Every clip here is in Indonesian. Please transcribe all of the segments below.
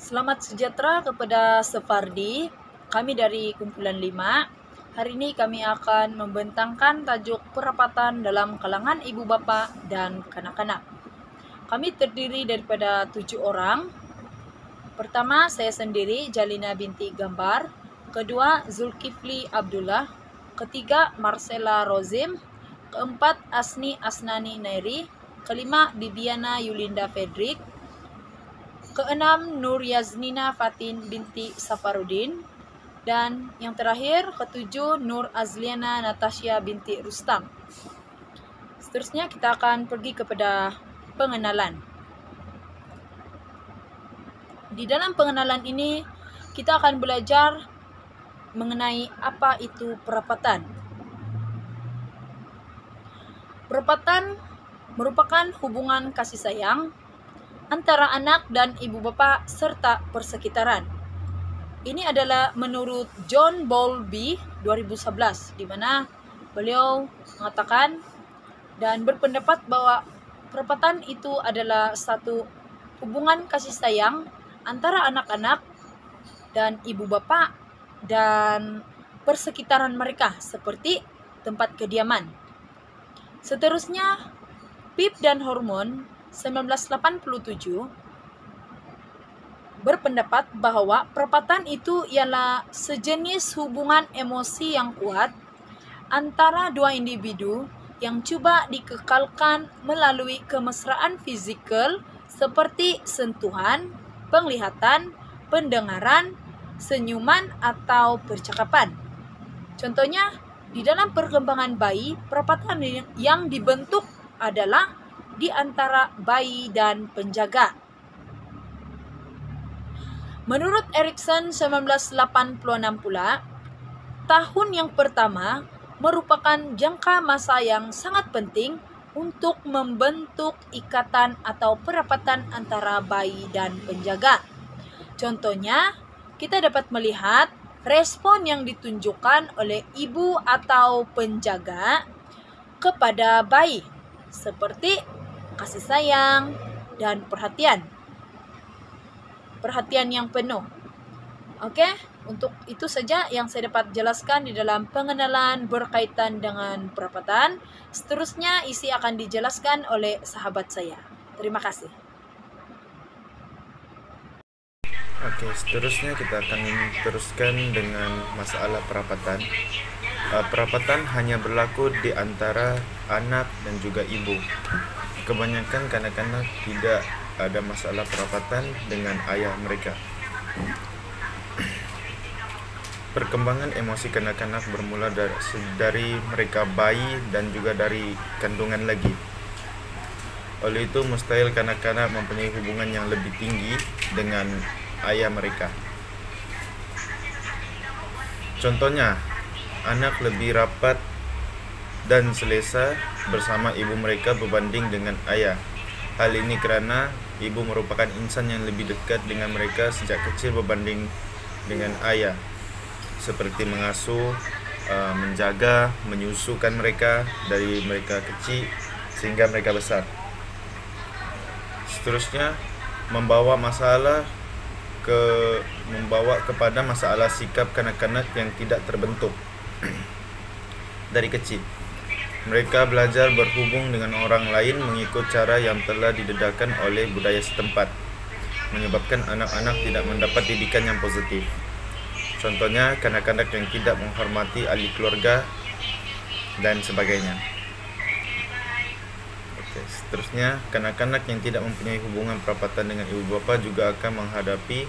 Selamat sejahtera kepada Sefardi. Kami dari kumpulan 5. Hari ini kami akan membentangkan tajuk perapatan dalam kalangan ibu bapa dan kanak-kanak. Kami terdiri daripada 7 orang. Pertama, saya sendiri, Jalina binti Gambar. Kedua, Zulkifli Abdullah. Ketiga, Marcella Rozim. Keempat, Asni Asnani Nairi. Kelima, Bibiana Yulinda Fedrik. Keenam, Nur Yaznina Fatin binti Safarudin. Dan yang terakhir, ketujuh, Nur Azliana Natasha binti Rustam. Seterusnya kita akan pergi kepada pengenalan. Di dalam pengenalan ini, kita akan belajar mengenai apa itu perapatan. Perapatan merupakan hubungan kasih sayang antara anak dan ibu bapa serta persekitaran. Ini adalah menurut John Bowlby 2011, di mana beliau mengatakan dan berpendapat bahwa perapatan itu adalah satu hubungan kasih sayang antara anak-anak dan ibu bapa dan persekitaran mereka seperti tempat kediaman. Seterusnya, Pipp dan Hormon 1987 berpendapat bahwa perapatan itu ialah sejenis hubungan emosi yang kuat antara dua individu yang cuba dikekalkan melalui kemesraan fizikal seperti sentuhan, penglihatan, pendengaran, senyuman, atau percakapan. Contohnya, di dalam perkembangan bayi, perapatan yang dibentuk adalah di antara bayi dan penjaga. Menurut Erikson 1986 pula, tahun yang pertama merupakan jangka masa yang sangat penting untuk membentuk ikatan atau perapatan antara bayi dan penjaga. Contohnya, kita dapat melihat respon yang ditunjukkan oleh ibu atau penjaga kepada bayi, seperti kasih sayang dan perhatian yang penuh. Oke, untuk itu saja yang saya dapat jelaskan di dalam pengenalan berkaitan dengan perapatan. Seterusnya isi akan dijelaskan oleh sahabat saya. Terima kasih. Oke, seterusnya kita akan teruskan dengan masalah perapatan. Perapatan hanya berlaku di antara anak dan juga ibu. Kebanyakan kanak-kanak tidak ada masalah perapatan dengan ayah mereka. Perkembangan emosi kanak-kanak bermula dari mereka bayi dan juga dari kandungan lagi. Oleh itu, mustahil kanak-kanak mempunyai hubungan yang lebih tinggi dengan ayah mereka. Contohnya, anak lebih rapat dan selesa bersama ibu mereka berbanding dengan ayah. Hal ini kerana ibu merupakan insan yang lebih dekat dengan mereka sejak kecil berbanding dengan ayah, seperti mengasuh, menjaga, menyusukan mereka dari mereka kecil sehingga mereka besar. Seterusnya, membawa kepada masalah sikap kanak-kanak yang tidak terbentuk dari kecil. Mereka belajar berhubung dengan orang lain mengikut cara yang telah didedahkan oleh budaya setempat, menyebabkan anak-anak tidak mendapat didikan yang positif. Contohnya, kanak-kanak yang tidak menghormati ahli keluarga dan sebagainya. Oke, seterusnya, kanak-kanak yang tidak mempunyai hubungan perapatan dengan ibu bapa juga akan menghadapi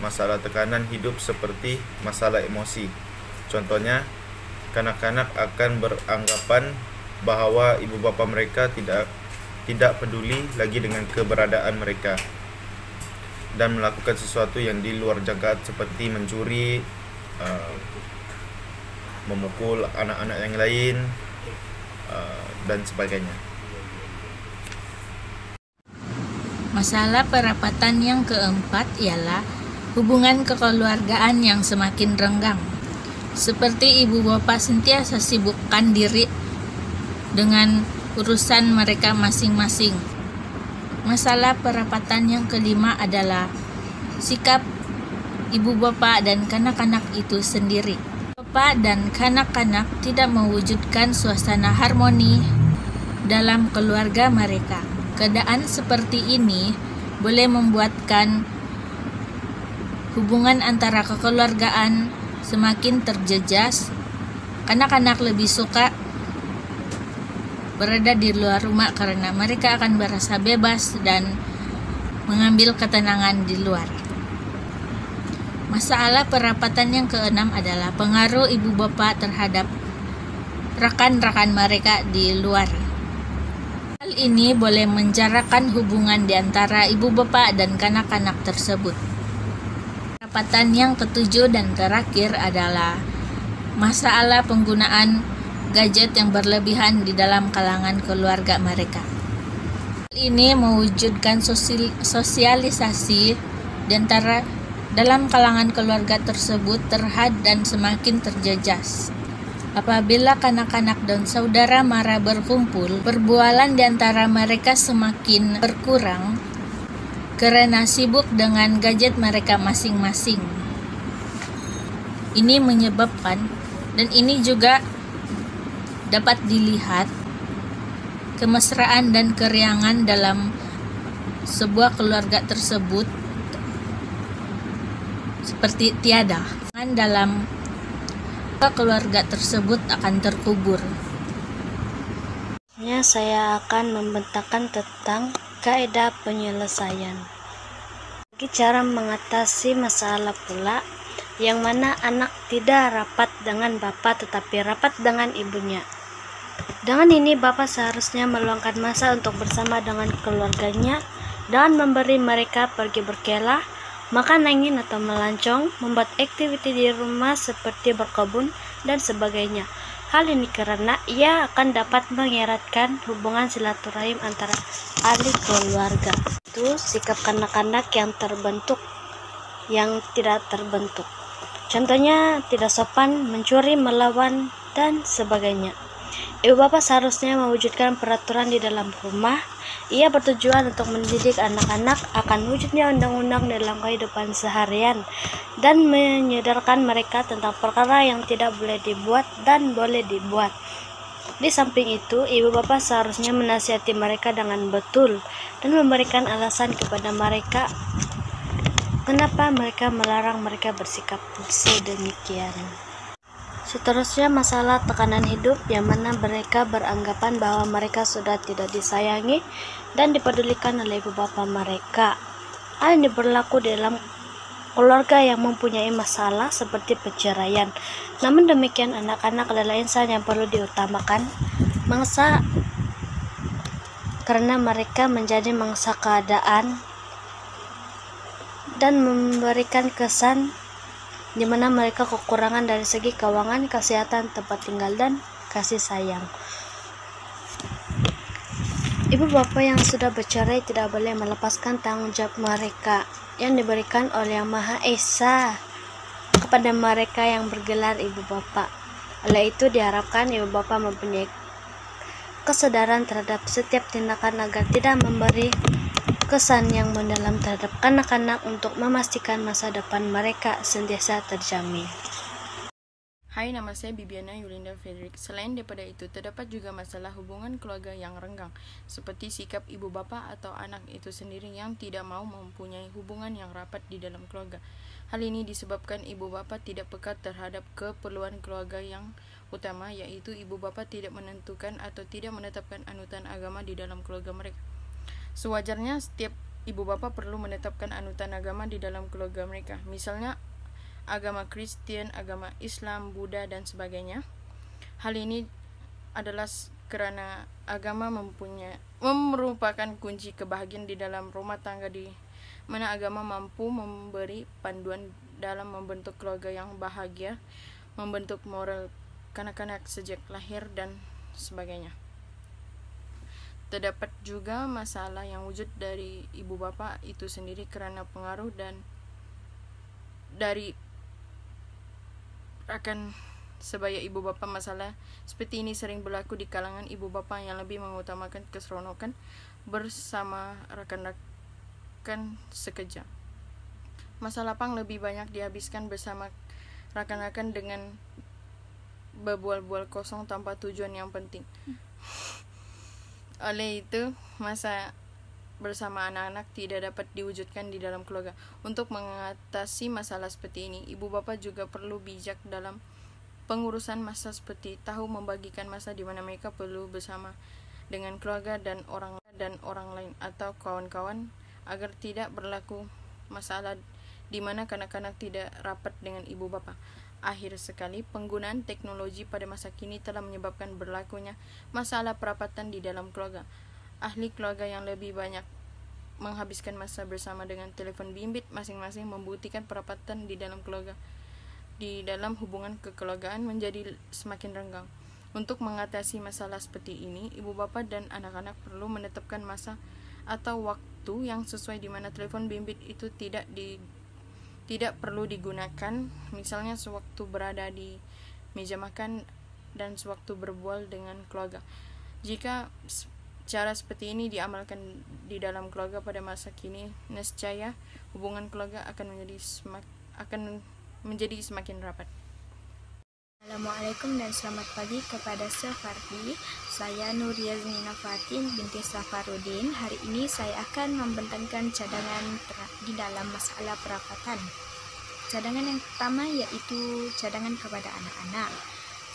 masalah tekanan hidup seperti masalah emosi. Contohnya, kanak-kanak akan beranggapan bahawa ibu bapa mereka tidak peduli lagi dengan keberadaan mereka dan melakukan sesuatu yang di luar jangkaan seperti mencuri, memukul anak-anak yang lain, dan sebagainya. Masalah perapatan yang keempat ialah hubungan kekeluargaan yang semakin renggang. Seperti ibu bapa sentiasa sibukkan diri dengan urusan mereka masing-masing. Masalah perapatan yang kelima adalah sikap ibu bapak dan kanak-kanak itu sendiri. Bapak dan kanak-kanak tidak mewujudkan suasana harmoni dalam keluarga mereka. Keadaan seperti ini boleh membuatkan hubungan antara kekeluargaan semakin terjejas. Kanak-kanak lebih suka berada di luar rumah karena mereka akan merasa bebas dan mengambil ketenangan di luar. Masalah perapatan yang keenam adalah pengaruh ibu bapak terhadap rekan-rekan mereka di luar. Hal ini boleh menjarakan hubungan di antara ibu bapak dan kanak-kanak tersebut. Perapatan yang ketujuh dan terakhir adalah masalah penggunaan gadget yang berlebihan di dalam kalangan keluarga mereka. Hal ini mewujudkan sosialisasi di antara dalam kalangan keluarga tersebut terhad dan semakin terjejas. Apabila kanak-kanak dan saudara mara berkumpul, perbualan di antara mereka semakin berkurang karena sibuk dengan gadget mereka masing-masing. Ini menyebabkan, dan ini juga dapat dilihat, kemesraan dan keriangan dalam sebuah keluarga tersebut seperti tiada. Dalam keluarga tersebut akan terkubur. Saya akan membentangkan tentang kaidah penyelesaian. Bagi cara mengatasi masalah pula, yang mana anak tidak rapat dengan bapak tetapi rapat dengan ibunya. Dengan ini bapak seharusnya meluangkan masa untuk bersama dengan keluarganya dan memberi mereka pergi berkelah, makan angin atau melancong, membuat aktiviti di rumah seperti berkebun dan sebagainya. Hal ini karena ia akan dapat mengeratkan hubungan silaturahim antara ahli keluarga. Itu sikap kanak-kanak yang terbentuk, yang tidak terbentuk. Contohnya tidak sopan, mencuri, melawan, dan sebagainya. Ibu bapak seharusnya mewujudkan peraturan di dalam rumah. Ia bertujuan untuk mendidik anak-anak akan wujudnya undang-undang dalam kehidupan seharian dan menyadarkan mereka tentang perkara yang tidak boleh dibuat dan boleh dibuat. Di samping itu, ibu bapak seharusnya menasihati mereka dengan betul dan memberikan alasan kepada mereka kenapa mereka melarang mereka bersikap sedemikian. Seterusnya masalah tekanan hidup yang mana mereka beranggapan bahwa mereka sudah tidak disayangi dan dipedulikan oleh ibu bapa mereka. Hal ini berlaku dalam keluarga yang mempunyai masalah seperti perceraian. Namun demikian, anak-anak adalah insan yang perlu diutamakan mangsa karena mereka menjadi mangsa keadaan dan memberikan kesan di mana mereka kekurangan dari segi keuangan, kesehatan, tempat tinggal, dan kasih sayang. Ibu bapak yang sudah bercerai tidak boleh melepaskan tanggung jawab mereka yang diberikan oleh Yang Maha Esa kepada mereka yang bergelar ibu bapak. Oleh itu diharapkan ibu bapak mempunyai kesadaran terhadap setiap tindakan agar tidak memberi kesan yang mendalam terhadap anak-anak untuk memastikan masa depan mereka sentiasa terjamin. Hai, nama saya Bibiana Yulinda Frederick. Selain daripada itu, terdapat juga masalah hubungan keluarga yang renggang, seperti sikap ibu bapa atau anak itu sendiri yang tidak mau mempunyai hubungan yang rapat di dalam keluarga. Hal ini disebabkan ibu bapa tidak peka terhadap keperluan keluarga yang utama, yaitu ibu bapa tidak menentukan atau tidak menetapkan anutan agama di dalam keluarga mereka. Sewajarnya setiap ibu bapa perlu menetapkan anutan agama di dalam keluarga mereka, misalnya agama Kristen, agama Islam, Buddha, dan sebagainya. Hal ini adalah karena agama merupakan kunci kebahagiaan di dalam rumah tangga, di mana agama mampu memberi panduan dalam membentuk keluarga yang bahagia, membentuk moral kanak-kanak sejak lahir, dan sebagainya. Terdapat juga masalah yang wujud dari ibu bapa itu sendiri karena pengaruh dan dari akan sebaya ibu bapa. Masalah seperti ini sering berlaku di kalangan ibu bapa yang lebih mengutamakan keseronokan bersama rekan-rekan sekerja. masa lapang lebih banyak dihabiskan bersama rakan-rakan dengan berbual-bual kosong tanpa tujuan yang penting. Oleh itu, masa bersama anak-anak tidak dapat diwujudkan di dalam keluarga. Untuk mengatasi masalah seperti ini, ibu bapa juga perlu bijak dalam pengurusan masa, seperti tahu membagikan masa di mana mereka perlu bersama dengan keluarga dan orang lain atau kawan-kawan, agar tidak berlaku masalah di mana kanak-kanak tidak rapat dengan ibu bapa. Akhir sekali, penggunaan teknologi pada masa kini telah menyebabkan berlakunya masalah perapatan di dalam keluarga. Ahli keluarga yang lebih banyak menghabiskan masa bersama dengan telepon bimbit masing-masing membuktikan perapatan di dalam keluarga, di dalam hubungan kekeluargaan menjadi semakin renggang. Untuk mengatasi masalah seperti ini, ibu bapa dan anak-anak perlu menetapkan masa atau waktu yang sesuai di mana telepon bimbit itu tidak perlu digunakan, misalnya sewaktu berada di meja makan dan sewaktu berbual dengan keluarga. Jika cara seperti ini diamalkan di dalam keluarga pada masa kini, nescaya hubungan keluarga akan menjadi semakin rapat. Assalamualaikum dan selamat pagi kepada Safardi. Saya Nur Yazmina Fatin binti Safarudin. Hari ini saya akan membentangkan cadangan di dalam masalah perapatan. Cadangan yang pertama yaitu cadangan kepada anak-anak.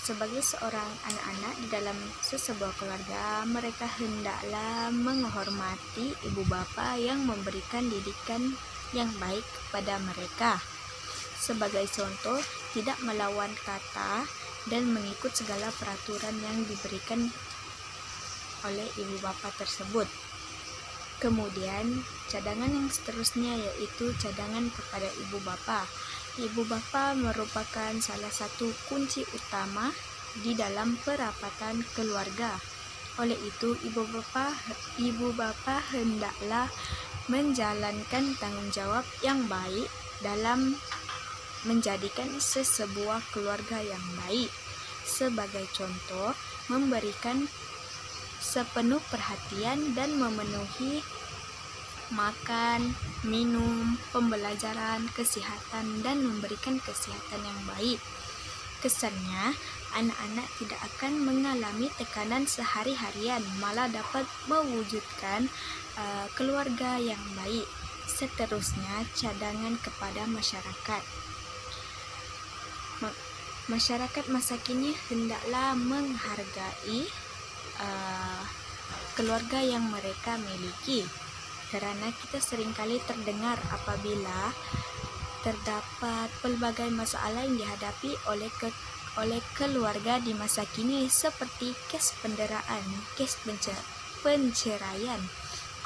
Sebagai seorang anak-anak di dalam sesebuah keluarga, mereka hendaklah menghormati ibu bapa yang memberikan didikan yang baik kepada mereka. Sebagai contoh, tidak melawan kata dan mengikut segala peraturan yang diberikan oleh ibu bapa tersebut. Kemudian, cadangan yang seterusnya yaitu cadangan kepada ibu bapa. Ibu bapa merupakan salah satu kunci utama di dalam perapatan keluarga. Oleh itu, ibu bapa hendaklah menjalankan tanggung jawab yang baik dalam menjadikan sesebuah keluarga yang baik. Sebagai contoh, memberikan sepenuh perhatian dan memenuhi makan, minum, pembelajaran, kesehatan, dan memberikan kesehatan yang baik. Kesannya, anak-anak tidak akan mengalami tekanan sehari-harian, malah dapat mewujudkan keluarga yang baik. Seterusnya, cadangan kepada masyarakat. Masyarakat masa kini hendaklah menghargai keluarga yang mereka miliki, karena kita seringkali terdengar apabila terdapat pelbagai masalah yang dihadapi oleh keluarga di masa kini, seperti kes penderaan, kes penceraian.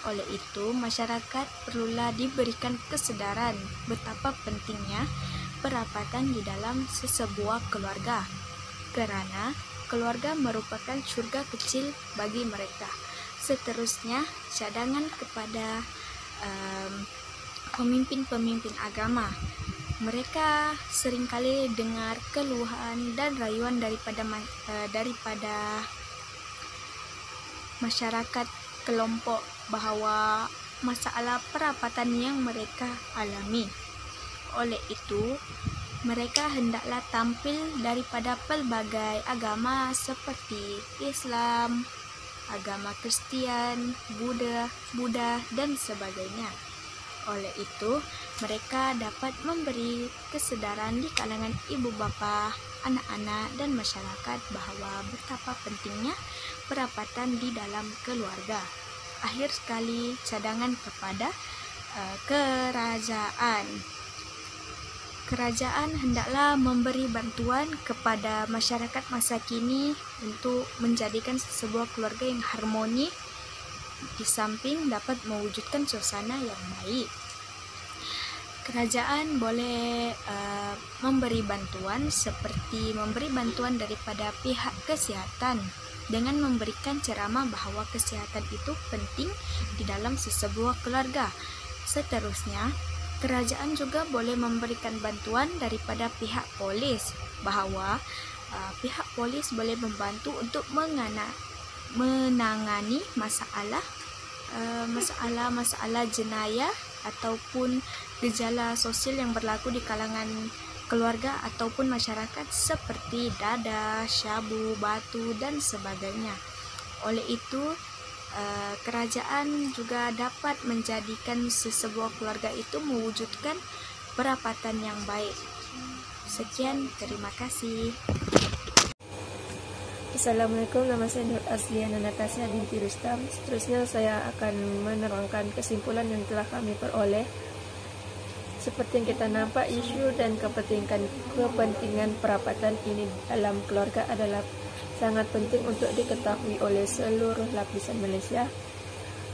Oleh itu, masyarakat perlulah diberikan kesadaran betapa pentingnya perapatan di dalam sesebuah keluarga, karena keluarga merupakan surga kecil bagi mereka. Seterusnya, cadangan kepada pemimpin-pemimpin agama. Mereka seringkali dengar keluhan dan rayuan daripada masyarakat kelompok bahwa masalah perapatan yang mereka alami. Oleh itu, mereka hendaklah tampil daripada pelbagai agama seperti Islam, agama Kristian, Buddha, dan sebagainya. Oleh itu, mereka dapat memberi kesadaran di kalangan ibu bapa, anak-anak, dan masyarakat bahwa betapa pentingnya perapatan di dalam keluarga. Akhir sekali, cadangan kepada kerajaan. Kerajaan hendaklah memberi bantuan kepada masyarakat masa kini untuk menjadikan sebuah keluarga yang harmoni, di samping dapat mewujudkan suasana yang baik. Kerajaan boleh memberi bantuan seperti memberi bantuan daripada pihak kesehatan dengan memberikan ceramah bahwa kesehatan itu penting di dalam sesebuah keluarga. Seterusnya, kerajaan juga boleh memberikan bantuan daripada pihak polis bahwa pihak polis boleh membantu untuk menangani masalah jenayah ataupun gejala sosial yang berlaku di kalangan keluarga ataupun masyarakat seperti dada, syabu, batu, dan sebagainya. Oleh itu, kerajaan juga dapat menjadikan sebuah keluarga itu mewujudkan perapatan yang baik. Sekian, terima kasih. Assalamualaikum, nama saya Nur Asliana Natasha binti Rustam. Seterusnya saya akan menerangkan kesimpulan yang telah kami peroleh. Seperti yang kita nampak, isu dan kepentingan perapatan ini dalam keluarga adalah sangat penting untuk diketahui oleh seluruh lapisan Malaysia.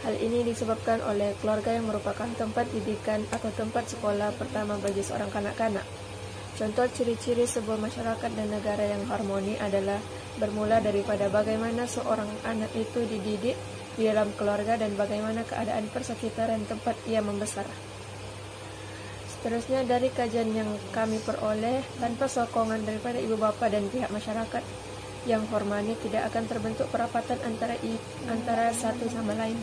Hal ini disebabkan oleh keluarga yang merupakan tempat didikan atau tempat sekolah pertama bagi seorang kanak-kanak. Contoh ciri-ciri sebuah masyarakat dan negara yang harmoni adalah bermula daripada bagaimana seorang anak itu dididik di dalam keluarga dan bagaimana keadaan persekitaran tempat ia membesar. Seterusnya, dari kajian yang kami peroleh, tanpa sokongan daripada ibu bapa dan pihak masyarakat yang harmoni tidak akan terbentuk perapatan antara satu sama lain.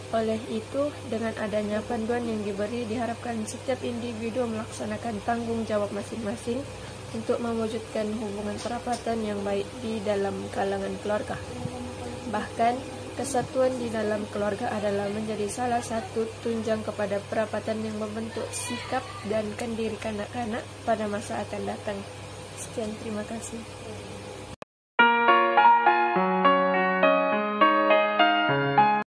Oleh itu, dengan adanya panduan yang diberi, diharapkan setiap individu melaksanakan tanggung jawab masing-masing untuk mewujudkan hubungan perapatan yang baik di dalam kalangan keluarga. Bahkan, kesatuan di dalam keluarga adalah menjadi salah satu tunjang kepada perapatan yang membentuk sikap dan diri kanak-kanak pada masa akan datang. Sekian, terima kasih.